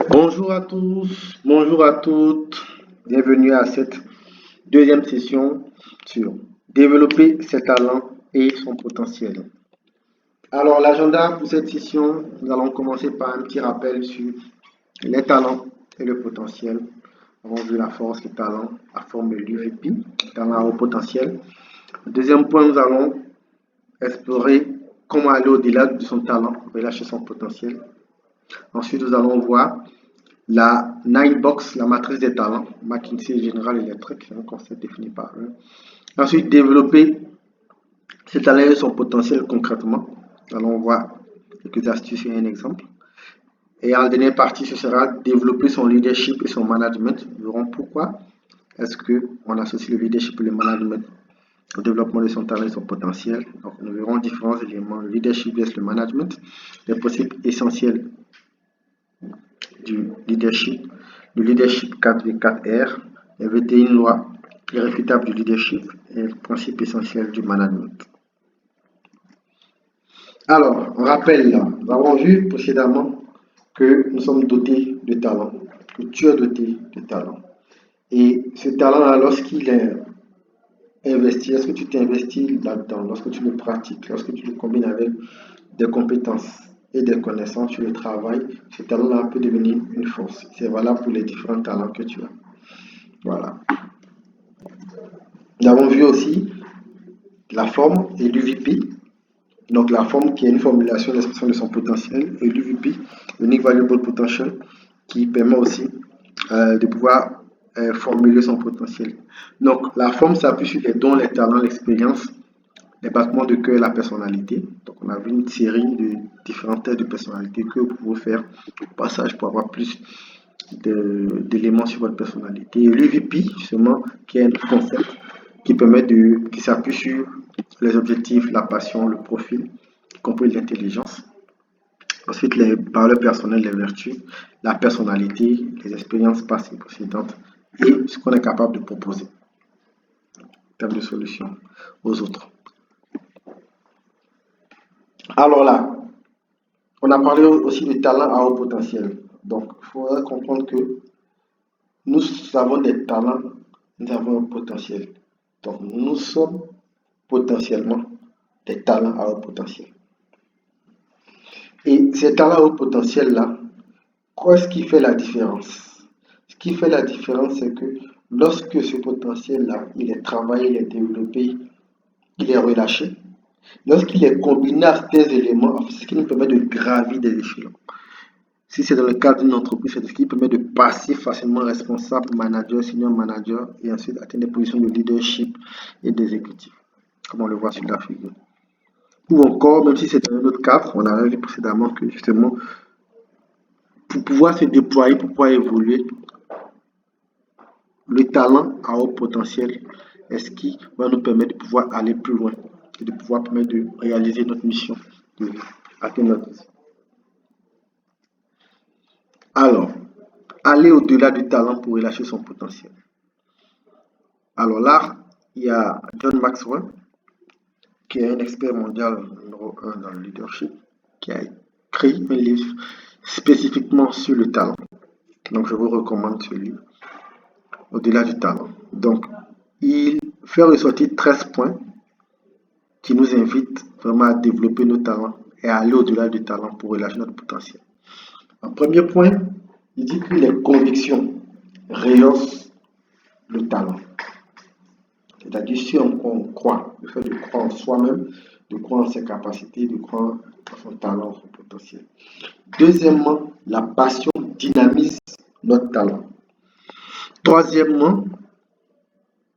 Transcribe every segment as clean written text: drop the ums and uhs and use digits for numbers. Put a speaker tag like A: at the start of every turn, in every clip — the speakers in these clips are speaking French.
A: Bonjour à tous, bonjour à toutes, bienvenue à cette deuxième session sur développer ses talents et son potentiel. Alors l'agenda pour cette session, nous allons commencer par un petit rappel sur les talents et le potentiel. Nous avons vu la force, le talent, la forme de l'UVP, talent à haut potentiel. Deuxième point, nous allons explorer comment aller au-delà de son talent, relâcher son potentiel. Ensuite, nous allons voir la 9-box, la matrice des talents, McKinsey General Electric, c'est un concept défini par eux. Ensuite, développer ses talents et son potentiel concrètement. Nous allons voir quelques astuces et un exemple. Et en dernière partie, ce sera développer son leadership et son management. Nous verrons pourquoi est-ce qu'on associe le leadership et le management au développement de son talent et son potentiel. Donc, nous verrons différents éléments, le leadership versus le management, les principes essentiels du leadership, le leadership 4V4R, les 21 lois irréfutables du leadership et le principe essentiel du management. Alors, on rappelle, nous avons vu précédemment que nous sommes dotés de talent, que tu es doté de talent. Et ce talent, lorsqu'il est investi, lorsque tu t'investis là-dedans, lorsque tu le pratiques, lorsque tu le combines avec des compétences et des connaissances sur le travail, ce talent-là peut devenir une force. C'est valable pour les différents talents que tu as. Voilà. Nous avons vu aussi la forme et l'UVP. Donc la forme qui est une formulation de l'expression de son potentiel et l'UVP, Unique Valuable Potential, qui permet aussi de pouvoir formuler son potentiel. Donc la forme s'appuie sur les dons, les talents, l'expérience, les battements de cœur et la personnalité. Donc on a vu une série de différents tests de personnalité que vous pouvez faire au passage pour avoir plus d'éléments sur votre personnalité. Et l'UVP, justement, qui est un concept qui s'appuie sur les objectifs, la passion, le profil, y compris l'intelligence. Ensuite, les valeurs personnelles, les vertus, la personnalité, les expériences passées, précédentes et ce qu'on est capable de proposer en termes de solutions aux autres. Alors là, on a parlé aussi de talent à haut potentiel. Donc, il faudra comprendre que nous avons des talents, nous avons un potentiel. Donc, nous sommes potentiellement des talents à haut potentiel. Et ces talents à haut potentiel-là, qu'est-ce qui fait la différence? Ce qui fait la différence, c'est que lorsque ce potentiel-là, il est travaillé, il est développé, il est relâché, lorsqu'il est combiné à ces éléments, c'est ce qui nous permet de gravir des échelons. Si c'est dans le cadre d'une entreprise, c'est ce qui permet de passer facilement responsable, manager, senior manager, et ensuite atteindre des positions de leadership et d'exécutif, comme on le voit sur la figure. Ou encore, même si c'est dans un autre cadre, on a vu précédemment que justement, pour pouvoir se déployer, pour pouvoir évoluer, le talent à haut potentiel est ce qui va nous permettre de pouvoir aller plus loin et de pouvoir permettre de réaliser notre mission, de atteindre notre mission. Alors, aller au-delà du talent pour relâcher son potentiel. Alors là, il y a John Maxwell, qui est un expert mondial numéro 1 dans le leadership, qui a écrit un livre spécifiquement sur le talent. Donc, je vous recommande ce livre, Au-delà du talent. Donc, il fait ressortir 13 points qui nous invitent vraiment à développer nos talents et à aller au-delà du talent pour relâcher notre potentiel. En premier point, il dit que les convictions rehaussent le talent. C'est-à-dire si on croit, le fait de croire en soi-même, de croire en ses capacités, de croire en son talent, en son potentiel. Deuxièmement, la passion dynamise notre talent. Troisièmement,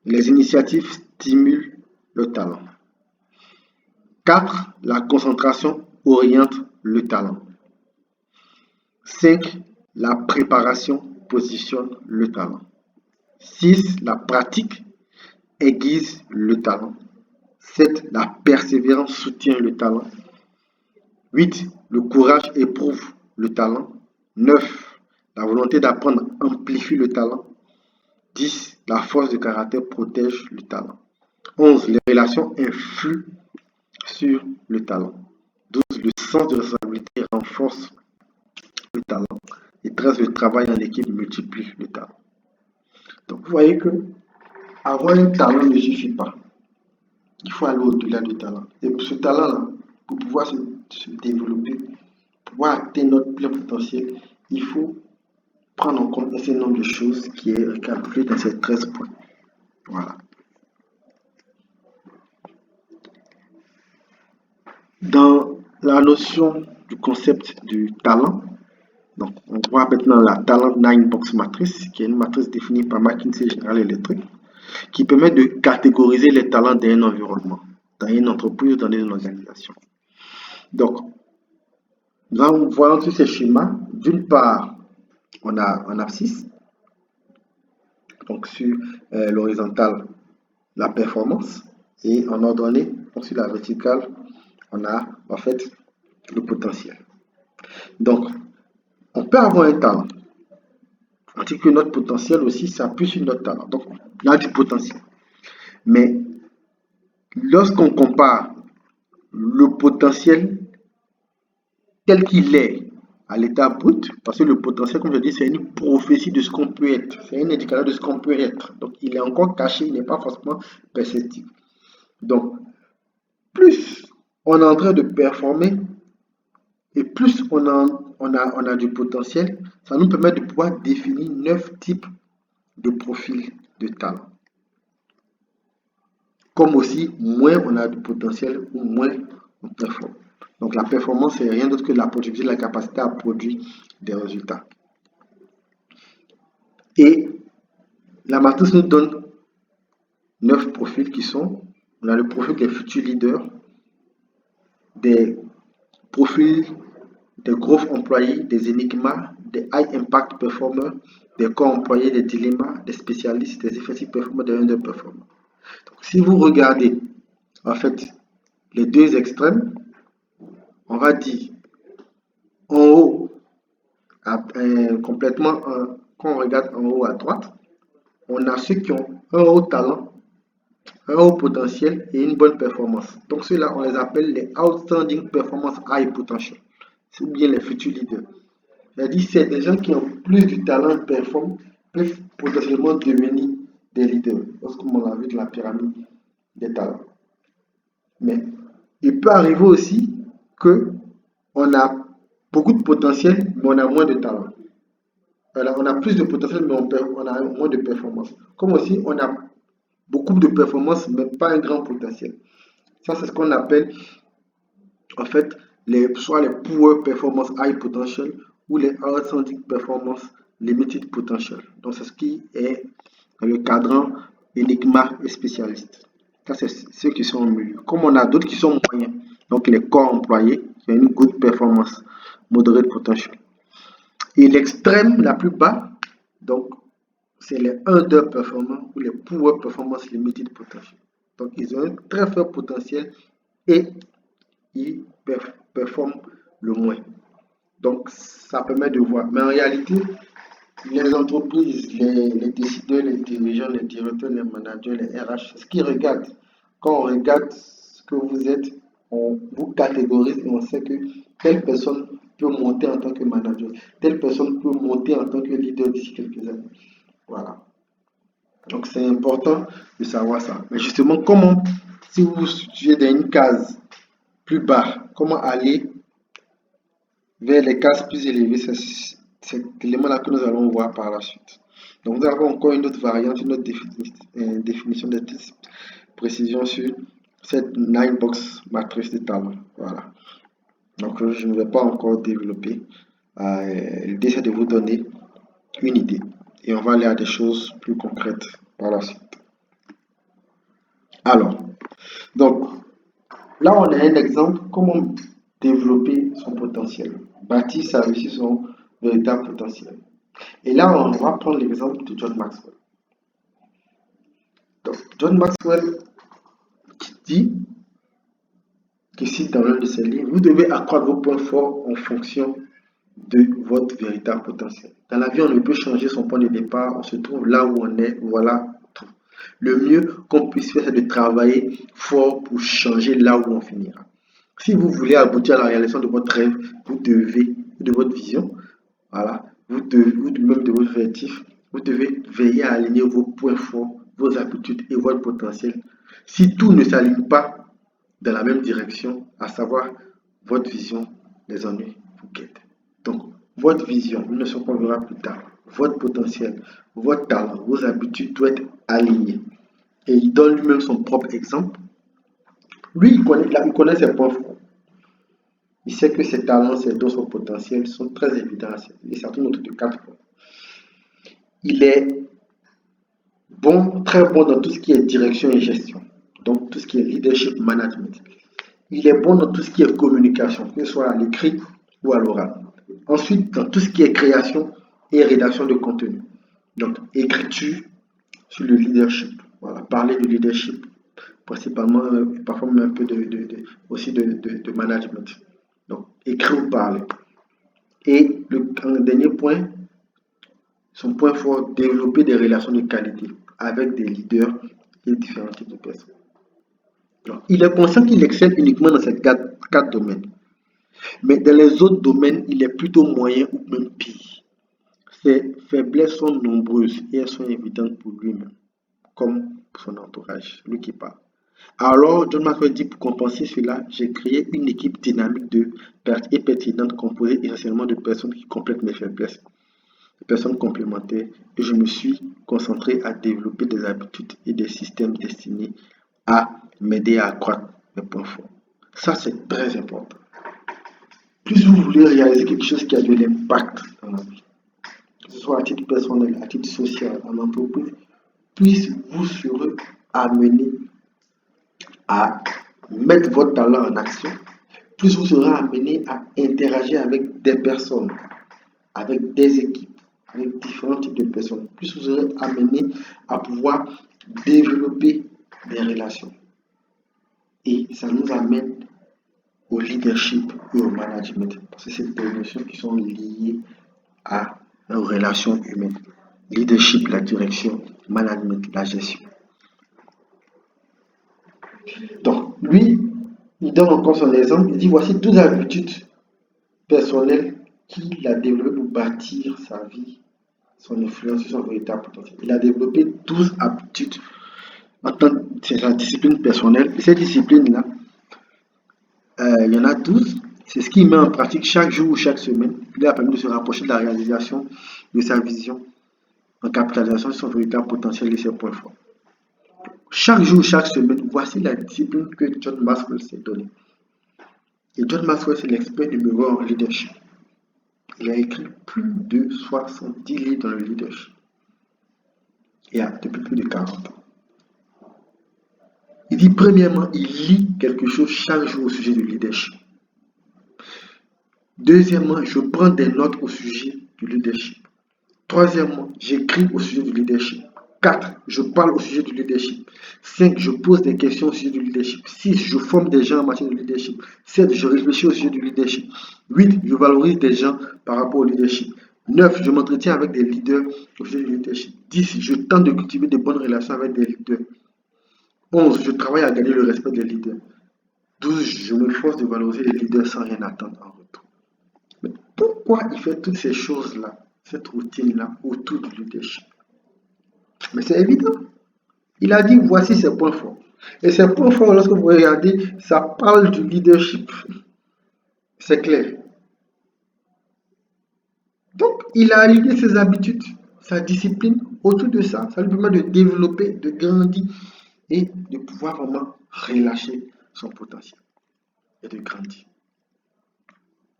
A: les initiatives stimulent le talent. 4. La concentration oriente le talent. 5. La préparation positionne le talent. 6. La pratique aiguise le talent. 7. La persévérance soutient le talent. 8. Le courage éprouve le talent. 9. La volonté d'apprendre amplifie le talent. 10. La force de caractère protège le talent. 11. Les relations influent sur le talent. 12. le sens de responsabilité renforce le talent et trace le travail en équipe multiplie le talent. Donc vous voyez que avoir un talent ne suffit pas. Il faut aller au-delà du talent. Et pour ce talent-là, pour pouvoir se développer, pour pouvoir atteindre notre plein potentiel, il faut prendre en compte un certain nombre de choses qui est récapitulé dans ces 13 points. Voilà. Dans la notion du concept du talent, donc on voit maintenant la Talent 9-Box Matrice, qui est une matrice définie par McKinsey General Electric, qui permet de catégoriser les talents dans un environnement, dans une entreprise, dans une organisation. Donc, là, on voit tous ces schémas. D'une part, on a en abscisse, donc sur l'horizontale, la performance, et en ordonnée, donc sur la verticale, on a en fait le potentiel. Donc, on peut avoir un talent. On dit que notre potentiel aussi s'appuie sur notre talent. Donc, il y a du potentiel. Mais lorsqu'on compare le potentiel tel qu'il est à l'état brut, parce que le potentiel, comme je dis, c'est une prophétie de ce qu'on peut être. C'est un indicateur de ce qu'on peut être. Donc, il est encore caché, il n'est pas forcément perceptible. Donc, plus on est en train de performer et plus on a du potentiel, ça nous permet de pouvoir définir 9 types de profils de talent. Comme aussi, moins on a du potentiel ou moins on performe. Donc la performance, c'est rien d'autre que la productivité, la capacité à produire des résultats. Et la matrice nous donne 9 profils qui sont, on a le profil des futurs leaders, des profils des gros employés, des énigmas, des high impact performers, des corps employés, des dilemmas, des spécialistes, des effectifs performers, des underperformers. Donc, si vous regardez en fait les deux extrêmes, on va dire en haut, complètement, quand on regarde en haut à droite, on a ceux qui ont un haut talent, un haut potentiel et une bonne performance. Donc ceux-là, on les appelle les Outstanding Performance High Potential, ou bien les futurs leaders. C'est-à-dire c'est des gens qui ont plus du talent performent, peuvent potentiellement devenir des leaders, lorsqu'on l'a vu de la pyramide des talents. Mais il peut arriver aussi que on a beaucoup de potentiel, mais on a moins de talent. Alors, on a plus de potentiel, mais on a moins de performance. Comme aussi, on a beaucoup de performance, mais pas un grand potentiel. Ça, c'est ce qu'on appelle, en fait, soit les Poor Performance High Potential ou les Outstanding Performance Limited Potential. Donc, c'est ce qui est dans le cadran Enigma et spécialiste. Ça, c'est ceux qui sont au milieu. Comme on a d'autres qui sont moyens, donc les corps employés, qui ont une good performance, moderate potential. Et l'extrême la plus bas, donc, c'est les underperformants ou les poor performance limited potential. Donc, ils ont un très faible potentiel et ils performent le moins. Donc, ça permet de voir. Mais en réalité, les entreprises, les décideurs, les dirigeants, les directeurs, les managers, les RH, c'est ce qu'ils regardent. Quand on regarde ce que vous êtes, on vous catégorise et on sait que telle personne peut monter en tant que manager, telle personne peut monter en tant que leader d'ici quelques années. Voilà. Donc c'est important de savoir ça. Mais justement, comment, si vous vous situez dans une case plus bas, comment aller vers les cases plus élevées, c'est cet élément-là que nous allons voir par la suite. Donc nous avons encore une autre variante, une autre définition de précision sur cette 9-box matrice de talent. Voilà. Donc je ne vais pas encore développer. L'idée c'est de vous donner une idée. Et on va aller à des choses plus concrètes par la suite. Alors, donc, là on a un exemple, comment développer son potentiel, bâtir sa réussite, son véritable potentiel. Et là, on va prendre l'exemple de John Maxwell. Donc, John Maxwell dit que cite dans l'un de ses livres, vous devez accroître vos points forts en fonction de votre véritable potentiel. Dans la vie, on ne peut changer son point de départ, on se trouve là où on est, voilà tout. Le mieux qu'on puisse faire, c'est de travailler fort pour changer là où on finira. Si vous voulez aboutir à la réalisation de votre rêve, vous devez, de votre vision, voilà, vous même de votre objectif, vous devez veiller à aligner vos points forts, vos habitudes et votre potentiel. Si tout ne s'aligne pas dans la même direction, à savoir votre vision, les ennuis vous guettent. Donc, votre vision, nous ne sommes pas verra plus tard, votre potentiel, votre talent, vos habitudes doivent être alignés. Et il donne lui-même son propre exemple. Lui, il connaît ses points forts. Il sait que ses talents, ses dons, son potentiel sont très évidents et ça tourne autour de 4 points. Il est bon, très bon dans tout ce qui est direction et gestion, donc tout ce qui est leadership management. Il est bon dans tout ce qui est communication, que ce soit à l'écrit ou à l'oral. Ensuite, dans tout ce qui est création et rédaction de contenu. Donc, écriture sur le leadership. Voilà, parler de leadership, principalement, parfois même un peu aussi de management. Donc, écrire ou parler. Et un dernier point, son point fort, développer des relations de qualité avec des leaders et différents types de personnes. Donc, il est conscient qu'il excelle uniquement dans ces quatre domaines. Mais dans les autres domaines, il est plutôt moyen ou même pire. Ses faiblesses sont nombreuses et elles sont évidentes pour lui-même, comme pour son entourage, lui qui parle. Alors, John Maxwell dit, pour compenser cela, j'ai créé une équipe dynamique et pertinente composée essentiellement de personnes qui complètent mes faiblesses, de personnes complémentaires, et je me suis concentré à développer des habitudes et des systèmes destinés à m'aider à accroître mes points forts. Ça, c'est très important. Plus vous voulez réaliser quelque chose qui a de l'impact dans la vie, que ce soit à titre personnel, à titre social, en entreprise, plus vous serez amené à mettre votre talent en action, plus vous serez amené à interagir avec des personnes, avec des équipes, avec différents types de personnes, plus vous serez amené à pouvoir développer des relations. Et ça nous amène au leadership et au management, parce que c'est des notions qui sont liées à nos relations humaines. Leadership, la direction, management, la gestion. Donc, lui, il donne encore son exemple. Il dit, voici 12 habitudes personnelles qu'il a développées pour bâtir sa vie, son influence sur son véritable potentiel. Il a développé 12 habitudes. Maintenant, c'est sa discipline personnelle. Et cette discipline-là, il y en a 12. C'est ce qu'il met en pratique chaque jour ou chaque semaine. Il lui a permis de se rapprocher de la réalisation de sa vision en capitalisation sur son véritable potentiel et ses points forts. Chaque jour, chaque semaine, voici la discipline que John Maxwell s'est donnée. Et John Maxwell, c'est l'expert numéro 1 en leadership. Il a écrit plus de 70 livres dans le leadership. Et depuis plus de 40 ans. Il dit, premièrement, il lit quelque chose chaque jour au sujet du leadership. Deuxièmement, je prends des notes au sujet du leadership. Troisièmement, j'écris au sujet du leadership. 4. Je parle au sujet du leadership. 5. Je pose des questions au sujet du leadership. 6. Je forme des gens en matière de leadership. 7. Je réfléchis au sujet du leadership. 8. Je valorise des gens par rapport au leadership. 9. Je m'entretiens avec des leaders au sujet du leadership. 10. Je tente de cultiver de bonnes relations avec des leaders. 11. Je travaille à gagner le respect des leaders. 12. Je me force de valoriser les leaders sans rien attendre en retour. Mais pourquoi il fait toutes ces choses-là, cette routine-là, autour du leadership? Mais c'est évident. Il a dit, voici ses points forts. Et ces points forts, lorsque vous regardez, ça parle du leadership. C'est clair. Donc, il a aligné ses habitudes, sa discipline autour de ça. Ça lui permet de développer, de grandir et de pouvoir vraiment relâcher son potentiel et de grandir.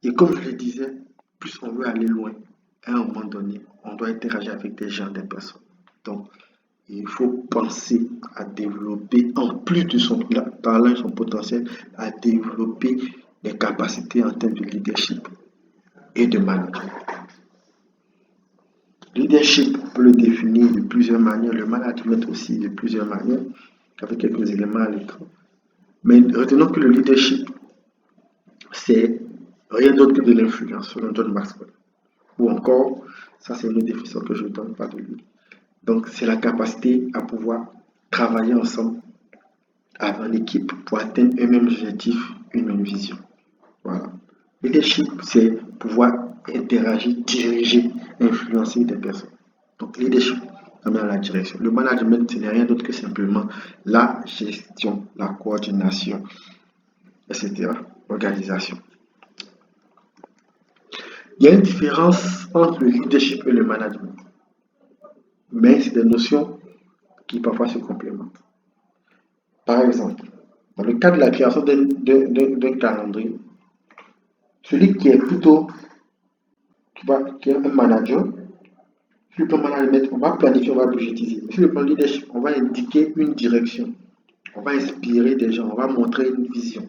A: Et comme je le disais, plus on veut aller loin, à un moment donné, on doit interagir avec des gens, des personnes. Donc, il faut penser à développer, en plus de son talent et son potentiel, à développer des capacités en termes de leadership et de management. Le leadership, on peut le définir de plusieurs manières, le management aussi de plusieurs manières, avec quelques éléments à l'écran. Mais retenons que le leadership, c'est rien d'autre que de l'influence, selon John Maxwell. Ou encore, ça c'est une autre définition que je ne donne pas de lui. Donc, c'est la capacité à pouvoir travailler ensemble en équipe pour atteindre un même objectif, une même vision. Voilà. Leadership, c'est pouvoir interagir, diriger, influencer des personnes. Donc, leadership, ça met dans la direction. Le management, ce n'est rien d'autre que simplement la gestion, la coordination, etc. L'organisation. Il y a une différence entre le leadership et le management, mais c'est des notions qui parfois se complémentent. Par exemple, dans le cas de la création d'un calendrier, celui qui est plutôt, qui est un manager, sur le plan management, on va planifier, on va budgétiser. Sur le plan leadership, on va indiquer une direction, on va inspirer des gens, on va montrer une vision,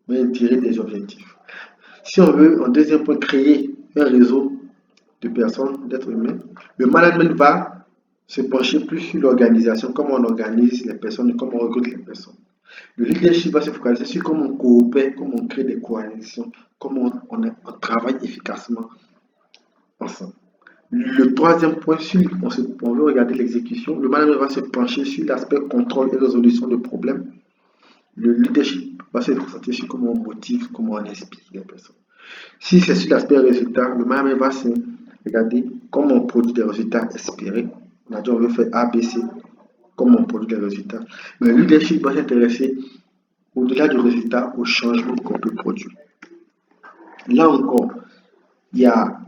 A: on va tirer des objectifs. Si on veut, en deuxième point, créer un réseau de personnes, d'êtres humains, le management va se pencher plus sur l'organisation, comment on organise les personnes, comment on recrute les personnes. Le leadership va se focaliser sur comment on coopère, comment on crée des coalitions, comment on travaille efficacement ensemble. Le troisième point, on veut regarder l'exécution, le management va se pencher sur l'aspect contrôle et résolution de problèmes. Le leadership va se concentrer sur comment on motive, comment on inspire les personnes. Si c'est sur l'aspect résultat, le management va se regarder comment on produit des résultats espérés. On a dit on veut faire A, B, C, comment on produit des résultats. Mais le leadership va s'intéresser au-delà du résultat au changement qu'on peut produire. Là encore, il y a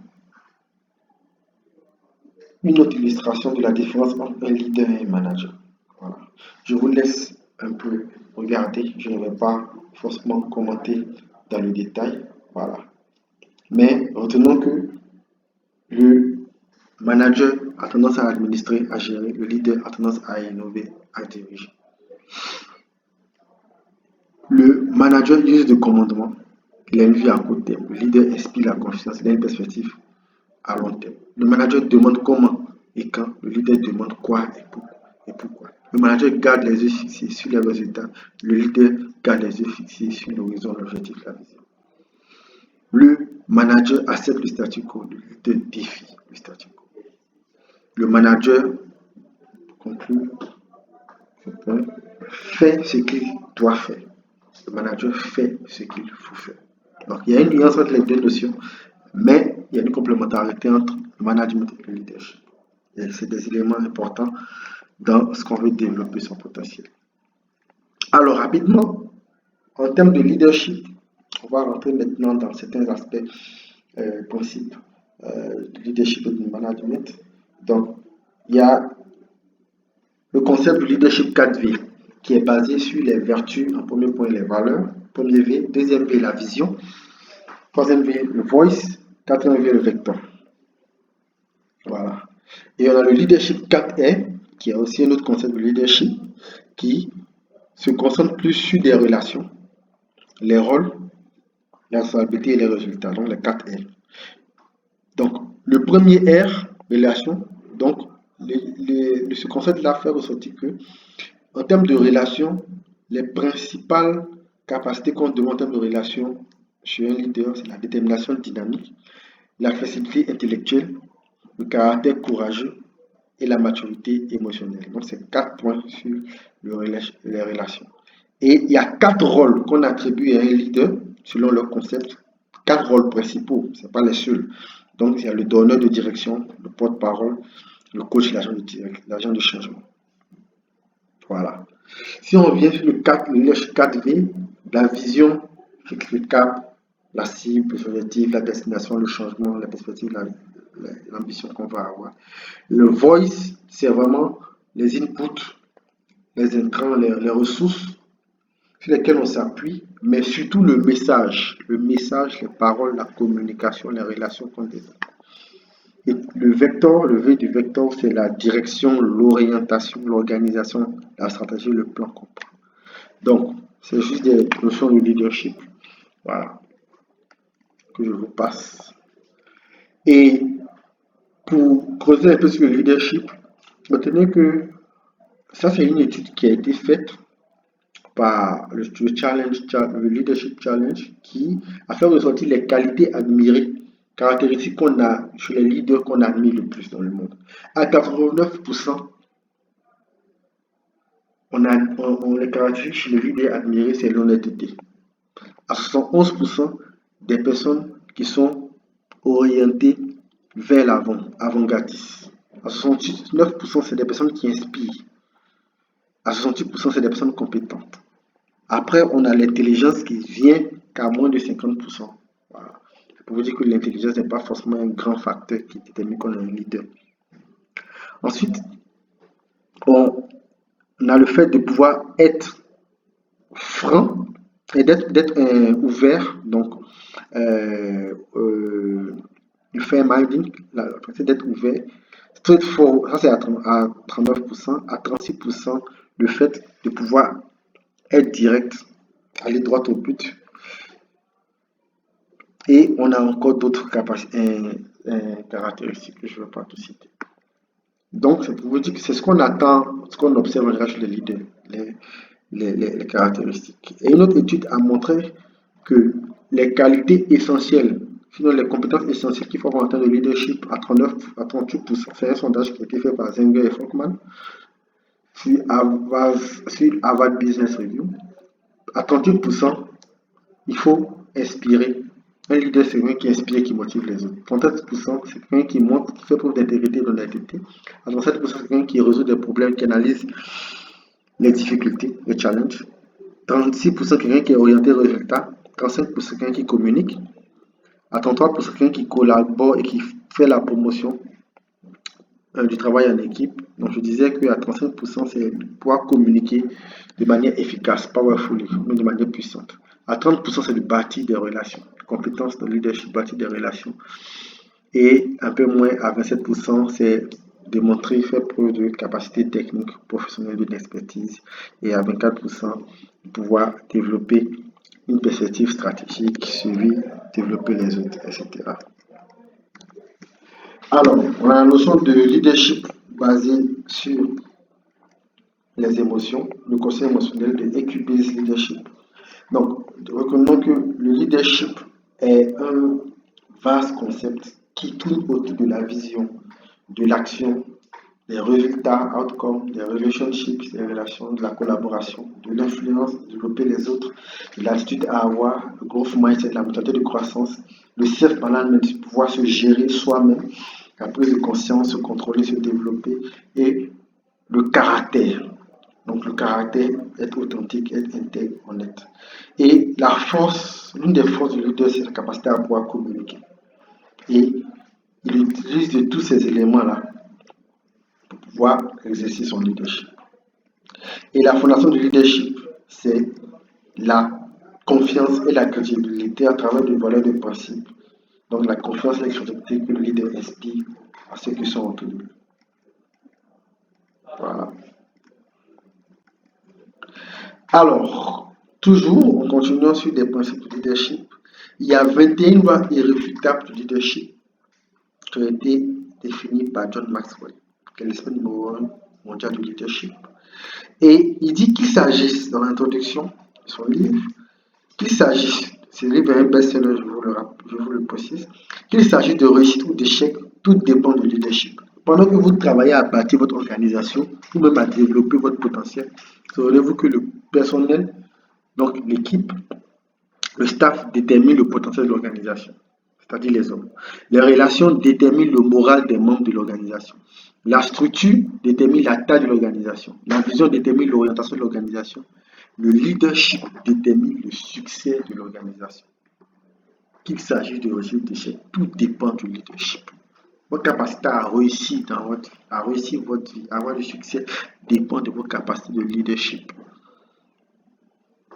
A: une autre illustration de la différence entre un leader et un manager. Voilà. Je vous laisse un peu regarder, je ne vais pas forcément commenter dans le détail. Voilà. Mais retenons que le manager a tendance à administrer, à gérer, le leader a tendance à innover, à diriger. Le manager use de commandement, il a une vue à court terme. Le leader inspire la confiance, il a une perspective à long terme. Le manager demande comment et quand, le leader demande quoi et pourquoi. Le manager garde les yeux fixés sur les résultats, le leader garde les yeux fixés sur l'horizon, l'objectif, la vision. Le manager accepte le statu quo, le leader défie le statu quo. Le manager, pour conclure ce point, fait ce qu'il doit faire. Le manager fait ce qu'il faut faire. Donc, il y a une nuance entre les deux notions, mais il y a une complémentarité entre le management et le leadership. Et c'est des éléments importants dans ce qu'on veut développer son potentiel. Alors, rapidement, en termes de leadership, on va rentrer maintenant dans certains aspects, principes du leadership et du management. Donc, il y a le concept du leadership 4V qui est basé sur les vertus, en premier point, les valeurs. Premier V, deuxième V, la vision. Troisième V, le voice. Quatrième V, le vecteur. Voilà. Et on a le leadership 4E, qui est aussi un autre concept de leadership, qui se concentre plus sur des relations, les rôles, la responsabilité et les résultats, donc les 4 R. Donc, le premier R, relation, donc, ce concept-là fait ressortir que, en termes de relations, les principales capacités qu'on demande en termes de relations chez un leader, c'est la détermination dynamique, la flexibilité intellectuelle, le caractère courageux et la maturité émotionnelle. Donc, c'est 4 points sur les relations. Et il y a 4 rôles qu'on attribue à un leader selon leur concept. 4 rôles principaux, ce n'est pas les seuls. Donc, il y a le donneur de direction, le porte-parole, le coach, l'agent de changement. Voilà. Si on revient sur le 4V, la vision, le cap, la cible, l'objectif, la destination, le changement, la perspective, l'ambition qu'on va avoir. Le voice, c'est vraiment les inputs, les intrants, les ressources sur lesquelles on s'appuie, mais surtout le message, les paroles, la communication, les relations qu'on développe. Et le vecteur, le V du vecteur, c'est la direction, l'orientation, l'organisation, la stratégie, le plan qu'on prend. Donc, c'est juste des notions de leadership. Voilà. Que je vous passe. Et pour creuser un peu sur le leadership, retenez que ça, c'est une étude qui a été faite par le Leadership Challenge qui a fait ressortir les qualités admirées, caractéristiques qu'on a chez les leaders qu'on admire le plus dans le monde. À 89%, les caractéristiques chez le leader admiré, c'est l'honnêteté. À 71%, des personnes qui sont orientées vers l'avant, avant-gardistes. À 69%, c'est des personnes qui inspirent. À 68%, c'est des personnes compétentes. Après, on a l'intelligence qui vient qu'à moins de 50%. Voilà. C'est pour vous dire que l'intelligence n'est pas forcément un grand facteur qui détermine qu'on est un leader. Ensuite, on a le fait de pouvoir être franc et d'être ouvert. Donc, le fair minding, la partie d'être ouvert. Straightforward, ça c'est à 39%. À 36%, le fait de pouvoir être direct, aller droit au but. Et on a encore d'autres caractéristiques que je ne vais pas tout citer. Donc, c'est pour vous dire que c'est ce qu'on attend, ce qu'on observe en général chez les leaders, les caractéristiques. Et une autre étude a montré que les qualités essentielles, sinon les compétences essentielles qu'il faut avoir en termes de leadership à 39 à 38%, c'est un sondage qui a été fait par Zenger et Folkman sur Harvard Business Review. À 38%, il faut inspirer. Un leader, c'est quelqu'un qui inspire, qui motive les autres. 37%, c'est quelqu'un qui montre, qui fait preuve d'intégrité et d'honnêteté. À 37%, c'est quelqu'un qui résout des problèmes, qui analyse les difficultés, les challenges. 36%, quelqu'un qui est orienté au résultat. 35%, quelqu'un qui communique. À 33%, quelqu'un qui collabore et qui fait la promotion du travail en équipe. Donc, je disais qu'à 35%, c'est pouvoir communiquer de manière efficace, powerfully, mais de manière puissante. À 30%, c'est de bâtir des relations. Compétence de leadership, bâtir des relations. Et un peu moins, à 27%, c'est démontrer, faire preuve de capacité technique, professionnelle, d'expertise. Et à 24%, pouvoir développer une perspective stratégique, suivie, développer les autres, etc. Alors, on a la notion de leadership basée sur les émotions, le conseil émotionnel de EQ-based leadership. Donc, reconnaissons que le leadership est un vaste concept qui tourne autour de la vision, de l'action, des résultats, outcomes, des relationships, des relations, de la collaboration, de l'influence, de développer les autres, de l'attitude à avoir, le growth mindset, la mentalité de croissance, le self-management, pouvoir se gérer soi-même, la prise de conscience, se contrôler, se développer, et le caractère. Donc le caractère, être authentique, être intègre, honnête. Et la force, l'une des forces du leader, c'est la capacité à pouvoir communiquer. Et il utilise de tous ces éléments-là pour pouvoir exercer son leadership. Et la fondation du leadership, c'est la confiance et la crédibilité à travers des valeurs de principe. Donc la confiance et la crédibilité que le leader inspire à ceux qui sont autour de lui. Voilà. Alors, toujours en continuant sur des principes de leadership, il y a 21 lois irréfutables du leadership qui ont été définies par John Maxwell, qui est l'expert numéro 1 mondial du leadership. Et il dit qu'il s'agisse, dans l'introduction de son livre, qu'il s'agisse, ce livre est un best-seller, je vous le précise, qu'il s'agisse de réussite ou d'échec, tout dépend du leadership. Pendant que vous travaillez à bâtir votre organisation, ou même à développer votre potentiel, souvenez-vous que le personnel, donc l'équipe, le staff détermine le potentiel de l'organisation, c'est-à-dire les hommes. Les relations déterminent le moral des membres de l'organisation. La structure détermine la taille de l'organisation. La vision détermine l'orientation de l'organisation. Le leadership détermine le succès de l'organisation. Qu'il s'agisse de réussite ou d'échec, tout dépend du leadership. Votre capacité à réussir votre vie, à avoir du succès, dépend de votre capacité de leadership,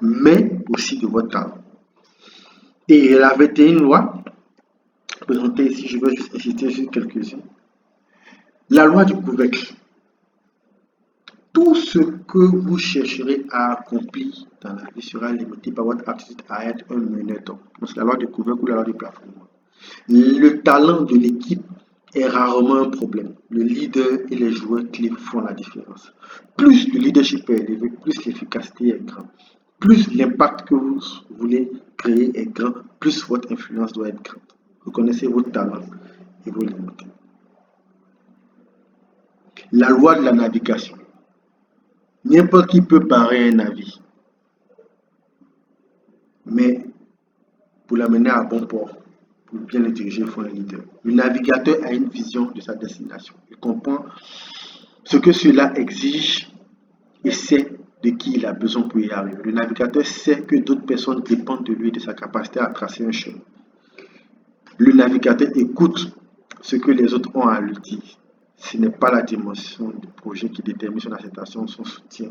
A: mais aussi de votre talent. Et il avait été une loi présentée ici, je vais juste insister sur quelques-unes. La loi du couvercle. Tout ce que vous chercherez à accomplir dans la vie sera limité par votre aptitude à être un meneur d'hommes. C'est la loi du couvercle ou la loi du plafonnement. Le talent de l'équipe est rarement un problème. Le leader et les joueurs clés font la différence. Plus le leadership est élevé, plus l'efficacité est grande. Plus l'impact que vous voulez créer est grand, plus votre influence doit être grande. Reconnaissez vos talents et vos limites. La loi de la navigation. N'importe qui peut parer un avis, mais pour l'amener à bon port, pour bien le diriger, il faut un leader. Le navigateur a une vision de sa destination. Il comprend ce que cela exige et sait de qui il a besoin pour y arriver. Le navigateur sait que d'autres personnes dépendent de lui et de sa capacité à tracer un chemin. Le navigateur écoute ce que les autres ont à lui dire. Ce n'est pas la dimension du projet qui détermine son acceptation, son soutien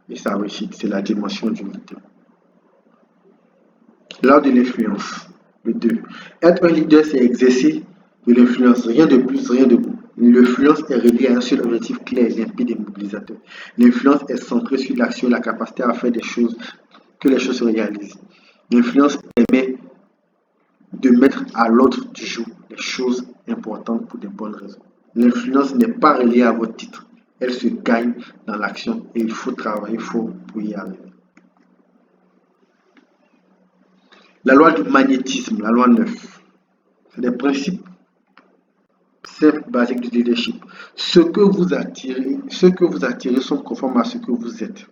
A: et sa réussite, c'est la dimension du leader. L'art de l'influence, le 2. Être un leader, c'est exercer de l'influence, rien de plus, rien de moins. L'influence est reliée à un seul objectif clair, limpide et mobilisateur. L'influence est centrée sur l'action et la capacité à faire des choses, que les choses se réalisent. L'influence permet de mettre à l'ordre du jour les choses importantes pour de bonnes raisons. L'influence n'est pas reliée à votre titre, elle se gagne dans l'action et il faut travailler fort pour y arriver. La loi du magnétisme, la loi 9, c'est des principes simples, basiques du leadership. Ce que vous attirez sont conformes à ce que vous êtes.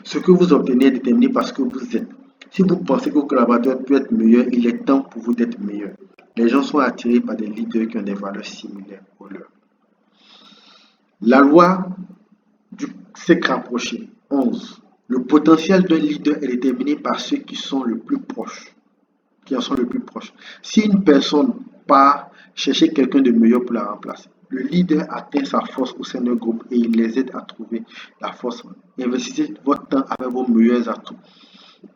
A: Ce que vous obtenez est déterminé par ce que vous êtes. Si vous pensez que vos collaborateurs peuvent être meilleurs, il est temps pour vous d'être meilleurs. Les gens sont attirés par des leaders qui ont des valeurs similaires aux leurs. La loi du cercle rapproché, 11. Le potentiel d'un leader est déterminé par ceux qui sont le plus proches. Qui en sont le plus proches. Si une personne part chercher quelqu'un de meilleur pour la remplacer, le leader atteint sa force au sein d'un groupe et il les aide à trouver la force. Investissez votre temps avec vos meilleurs atouts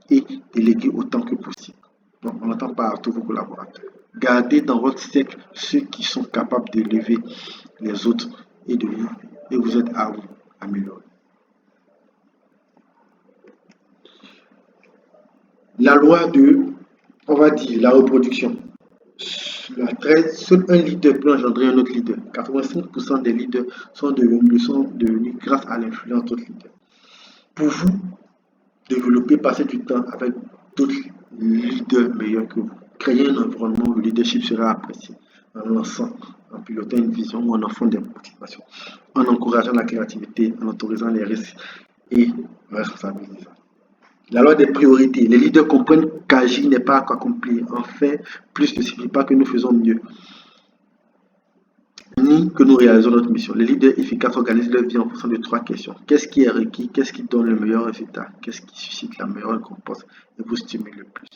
A: et déléguez autant que possible. Donc, on n'entend pas à tous vos collaborateurs. Gardez dans votre cercle ceux qui sont capables d'élever les autres et vous aident à vous améliorer. La loi de, on va dire, la reproduction. La 13, seul un leader peut engendrer un autre leader. 85% des leaders sont devenus grâce à l'influence d'autres leaders. Pour vous développer, passer du temps avec d'autres leaders meilleurs que vous. Créer un environnement où le leadership sera apprécié en lançant, en pilotant une vision ou en offrant des motivations, en encourageant la créativité, en autorisant les risques et en responsabilisant. La loi des priorités. Les leaders comprennent qu'agir n'est pas accomplir. En fait, plus ne signifie pas que nous faisons mieux, ni que nous réalisons notre mission. Les leaders efficaces organisent leur vie en fonction de 3 questions. Qu'est-ce qui est requis? Qu'est-ce qui donne le meilleur résultat? Qu'est-ce qui suscite la meilleure récompense et vous stimule le plus?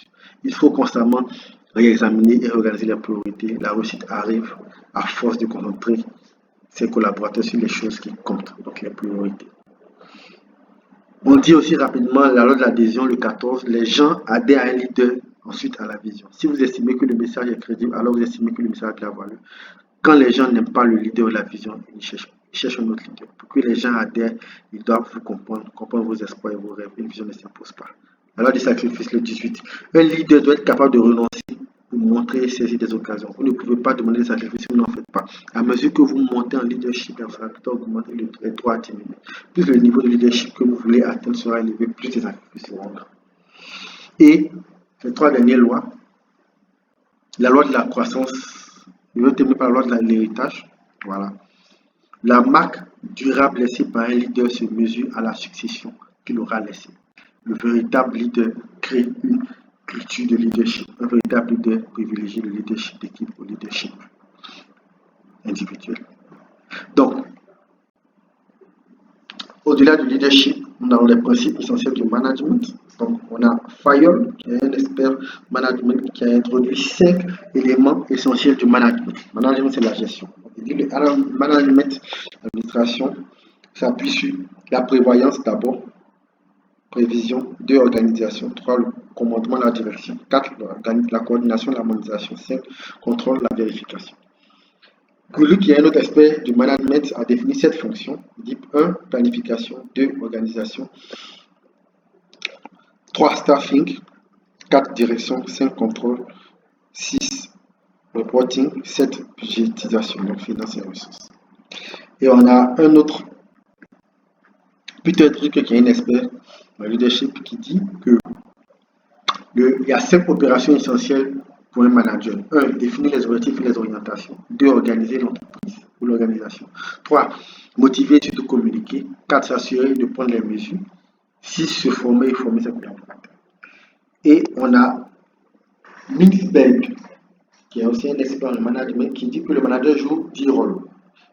A: Il faut constamment réexaminer et réorganiser les priorités. La réussite arrive à force de concentrer ses collaborateurs sur les choses qui comptent, donc les priorités. On dit aussi rapidement la loi de l'adhésion, le 14, les gens adhèrent à un leader, ensuite à la vision. Si vous estimez que le message est crédible, alors vous estimez que le message a de la valeur. Quand les gens n'aiment pas le leader ou la vision, ils cherchent un autre leader. Pour que les gens adhèrent, ils doivent vous comprendre vos espoirs et vos rêves. Une vision ne s'impose pas. La loi du sacrifice, le 18, un leader doit être capable de renoncer pour montrer et saisir des occasions. Vous ne pouvez pas demander des sacrifices si vous n'en faites pas. À mesure que vous montez en leadership, la responsabilité augmente et les droits diminuent. Plus le niveau de leadership que vous voulez atteindre sera élevé, plus les sacrifices seront grands. Et les 3 dernières lois, la loi de la croissance, je vais terminer par la loi de l'héritage. Voilà. La marque durable laissée par un leader se mesure à la succession qu'il aura laissée. Le véritable leader crée une culture de leadership. Un véritable leader privilégie le leadership d'équipe au leadership individuel. Donc, au-delà du leadership, on a les principes essentiels du management. Donc, on a Fayol, qui est un expert management, qui a introduit 5 éléments essentiels du management. Management, c'est la gestion. Le management, l'administration, s'appuie sur la prévoyance d'abord, prévision, 2, organisation, 3, le commandement, la direction, 4, la coordination, l'harmonisation, 5, contrôle, la vérification. Goulou, qui est un autre expert du management, a défini 7 fonctions. Il dit 1, planification, 2, organisation, 3, staffing, 4, direction, 5, contrôle, 6, reporting, 7, budgétisation, donc finances et ressources. Et on a un autre Peter Drucker, qui est un expert en leadership, qui dit que il y a 5 opérations essentielles pour un manager. 1, définir les objectifs et les orientations. 2, organiser l'entreprise. pour l'organisation. 3. Motiver et surtout communiquer. 4. S'assurer de prendre les mesures. 6. Se former et former ses collaborateurs. Et on a Mintzberg, qui est aussi un expert en management, qui dit que le manager joue 10 rôles.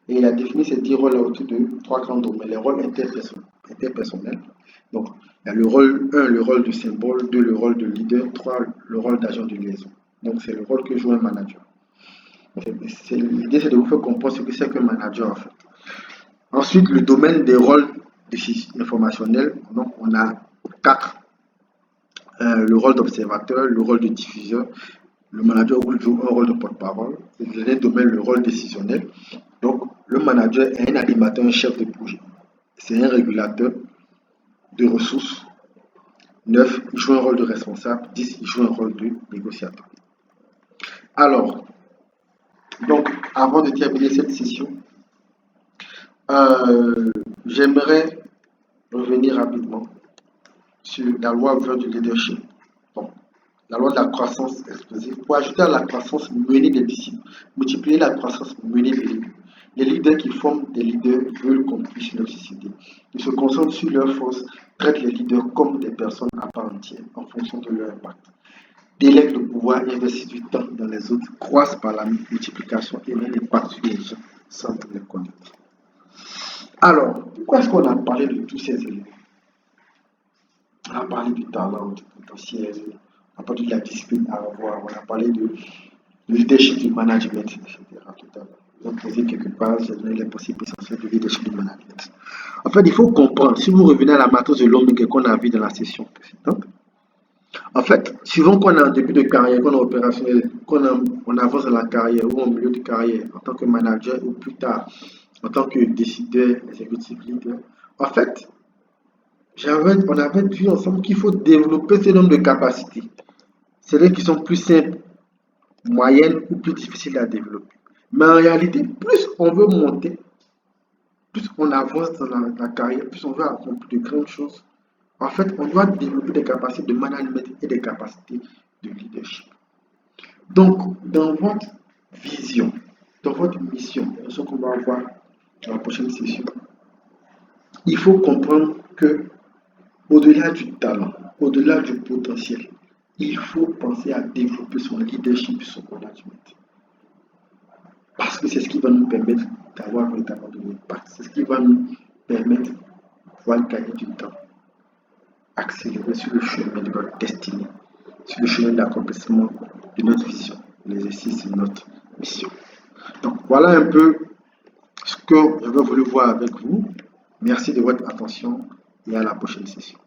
A: Et il a défini ces 10 rôles autour de 3 grands domaines. Les rôles interpersonnels. Donc, il y a le rôle 1, le rôle de symbole, 2, le rôle de leader, 3, le rôle d'agent de liaison. Donc, c'est le rôle que joue un manager. L'idée, c'est de vous faire comprendre ce que c'est qu'un manager, en fait. Ensuite, le domaine des rôles informationnels. Donc, on a 4. Le rôle d'observateur, le rôle de diffuseur, le manager joue un rôle de porte-parole. Et le dernier domaine, le rôle décisionnel. Donc, le manager est un animateur, un chef de projet. C'est un régulateur de ressources. 9, il joue un rôle de responsable. 10, il joue un rôle de négociateur. Alors, donc, avant de terminer cette session, j'aimerais revenir rapidement sur la loi du leadership. Donc, la loi de la croissance explosive. Pour ajouter à la croissance, mener des disciples. Multiplier la croissance, mener des leaders. Les leaders qui forment des leaders veulent contribuer sur leur société. Ils se concentrent sur leurs forces, traitent les leaders comme des personnes à part entière en fonction de leur impact. Délèguent le pouvoir et investissent du temps dans les autres, croissent par la multiplication et mettent l'impact sur les gens sans les connaître. Alors, pourquoi est-ce qu'on a parlé de tous ces éléments? On a parlé du talent, du potentiel, on a parlé de la discipline à avoir, on a parlé de leadership, du management, etc. Tout à l'heure. Vous avez posé quelque part, j'ai donné les principes essentiels du leadership du management. En fait, il faut comprendre, si vous revenez à la matrice de l'homme qu'on a vu dans la session précédente, en fait, suivant qu'on est en début de carrière, qu'on est opérationnel, on avance dans la carrière ou au milieu de carrière, en tant que manager ou plus tard, en tant que décideur, exécutif leader, en fait, on avait vu ensemble qu'il faut développer ce nombre de capacités. C'est-à-dire qui sont plus simples, moyennes ou plus difficiles à développer. Mais en réalité, plus on veut monter, plus on avance dans la carrière, plus on veut accomplir de grandes choses. En fait, on doit développer des capacités de management et des capacités de leadership. Donc, dans votre vision, dans votre mission, ce qu'on va voir dans la prochaine session, il faut comprendre que au-delà du talent, au-delà du potentiel, il faut penser à développer son leadership, son management. Parce que c'est ce qui va nous permettre d'avoir véritablement de l'impact. C'est ce qui va nous permettre de pouvoir gagner du temps, accélérer sur le chemin de notre destinée, sur le chemin d'accomplissement de notre vision, l'exercice de notre mission. Donc voilà un peu ce que j'avais voulu voir avec vous. Merci de votre attention et à la prochaine session.